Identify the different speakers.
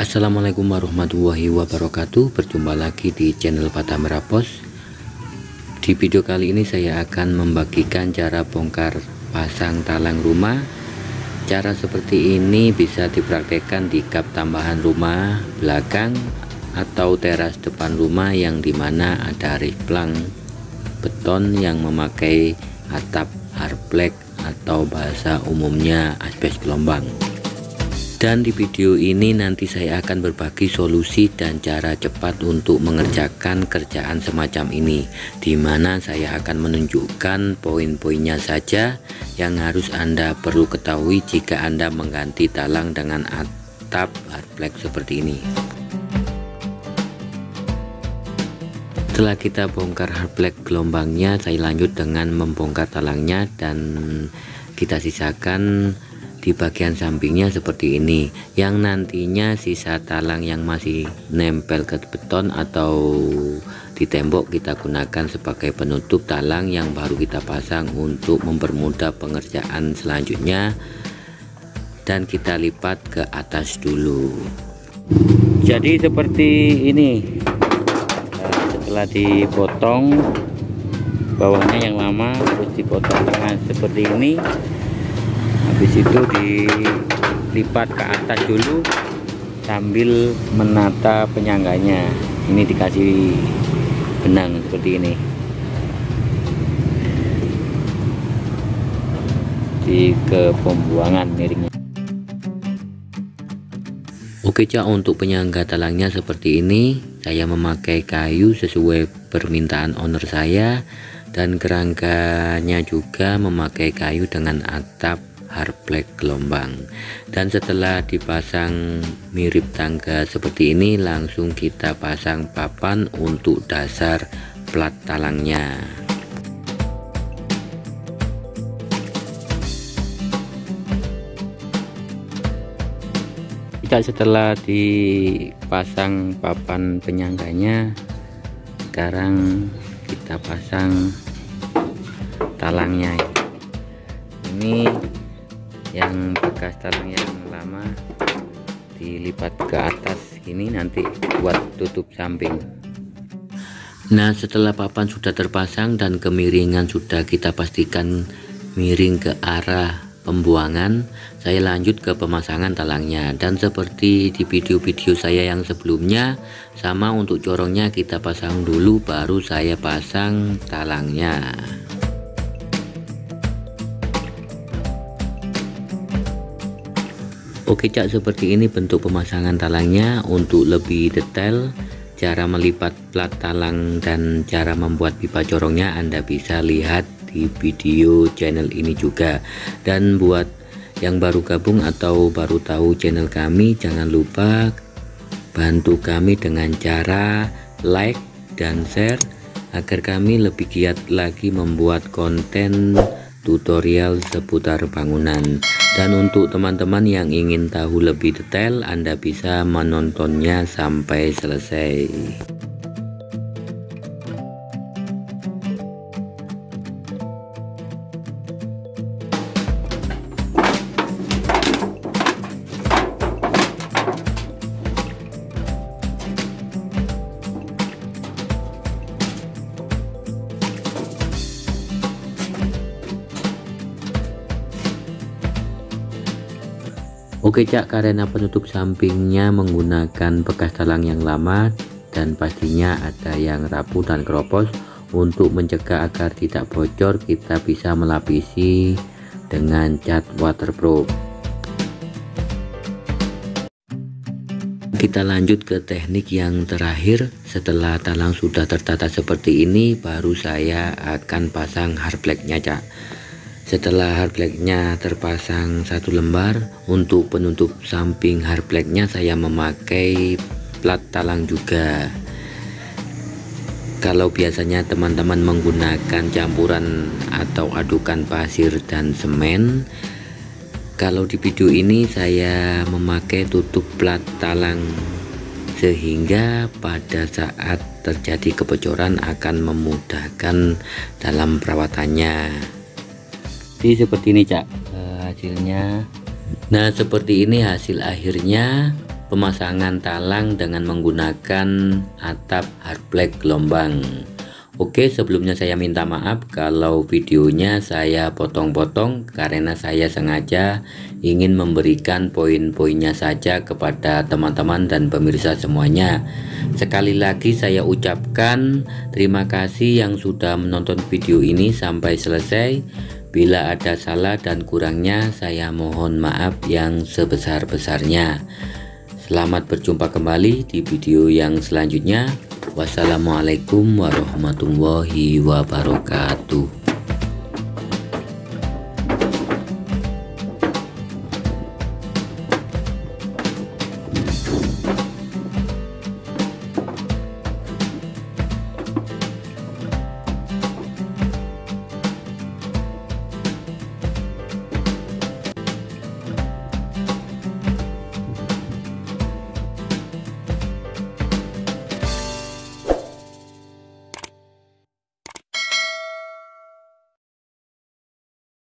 Speaker 1: Assalamualaikum warahmatullahi wabarakatuh. Berjumpa lagi di channel Patah Merah Pos. Di video kali ini saya akan membagikan cara bongkar pasang talang rumah. Cara seperti ini bisa dipraktekkan di kap tambahan rumah belakang atau teras depan rumah yang dimana ada risplang beton yang memakai atap hardplank atau bahasa umumnya asbes gelombang. Dan di video ini nanti saya akan berbagi solusi dan cara cepat untuk mengerjakan kerjaan semacam ini, di mana saya akan menunjukkan poin-poinnya saja yang harus Anda perlu ketahui jika Anda mengganti talang dengan atap hardplank seperti ini. Setelah kita bongkar hardplank gelombangnya, saya lanjut dengan membongkar talangnya dan kita sisakan di bagian sampingnya seperti ini, yang nantinya sisa talang yang masih nempel ke beton atau di tembok kita gunakan sebagai penutup talang yang baru kita pasang untuk mempermudah pengerjaan selanjutnya, dan kita lipat ke atas dulu. Jadi seperti ini. Setelah dipotong bawahnya yang lama, terus dipotong tengah seperti ini, habis itu dilipat ke atas dulu sambil menata penyangganya. Ini dikasih benang seperti ini ke pembuangan miringnya. Oke Cak, untuk penyangga talangnya seperti ini. Saya memakai kayu sesuai permintaan owner saya, dan kerangkanya juga memakai kayu dengan atap hardplank gelombang. Dan setelah dipasang mirip tangga seperti ini, langsung kita pasang papan untuk dasar plat talangnya. Setelah dipasang papan penyangganya, sekarang kita pasang talangnya. Ini yang bekas talang yang lama dilipat ke atas ini, nanti buat tutup samping. Nah, setelah papan sudah terpasang dan kemiringan sudah kita pastikan miring ke arah pembuangan, saya lanjut ke pemasangan talangnya. Dan seperti di video-video saya yang sebelumnya, sama untuk corongnya kita pasang dulu baru saya pasang talangnya. Oke Cak, seperti ini bentuk pemasangan talangnya. Untuk lebih detail cara melipat plat talang dan cara membuat pipa corongnya Anda bisa lihat di video channel ini juga. Dan buat yang baru gabung atau baru tahu channel kami, jangan lupa bantu kami dengan cara like dan share agar kami lebih giat lagi membuat konten tutorial seputar bangunan. Dan untuk teman-teman yang ingin tahu lebih detail, Anda bisa menontonnya sampai selesai. Oke Cak, karena penutup sampingnya menggunakan bekas talang yang lama dan pastinya ada yang rapuh dan keropos, untuk mencegah agar tidak bocor kita bisa melapisi dengan cat waterproof. Kita lanjut ke teknik yang terakhir. Setelah talang sudah tertata seperti ini, baru saya akan pasang hardplanknya Cak. Setelah hardplanknya terpasang satu lembar, untuk penutup samping hardplanknya saya memakai plat talang juga. Kalau biasanya teman-teman menggunakan campuran atau adukan pasir dan semen, kalau di video ini saya memakai tutup plat talang, sehingga pada saat terjadi kebocoran akan memudahkan dalam perawatannya. Jadi seperti ini Cak hasilnya. Nah seperti ini hasil akhirnya. pemasangan talang dengan menggunakan atap hardblack gelombang. Oke, sebelumnya saya minta maaf kalau videonya saya potong-potong karena saya sengaja ingin memberikan poin-poinnya saja kepada teman-teman dan pemirsa semuanya. Sekali lagi saya ucapkan terima kasih yang sudah menonton video ini sampai selesai. Bila ada salah dan kurangnya, saya mohon maaf yang sebesar-besarnya. Selamat berjumpa kembali di video yang selanjutnya. Wassalamualaikum warahmatullahi wabarakatuh.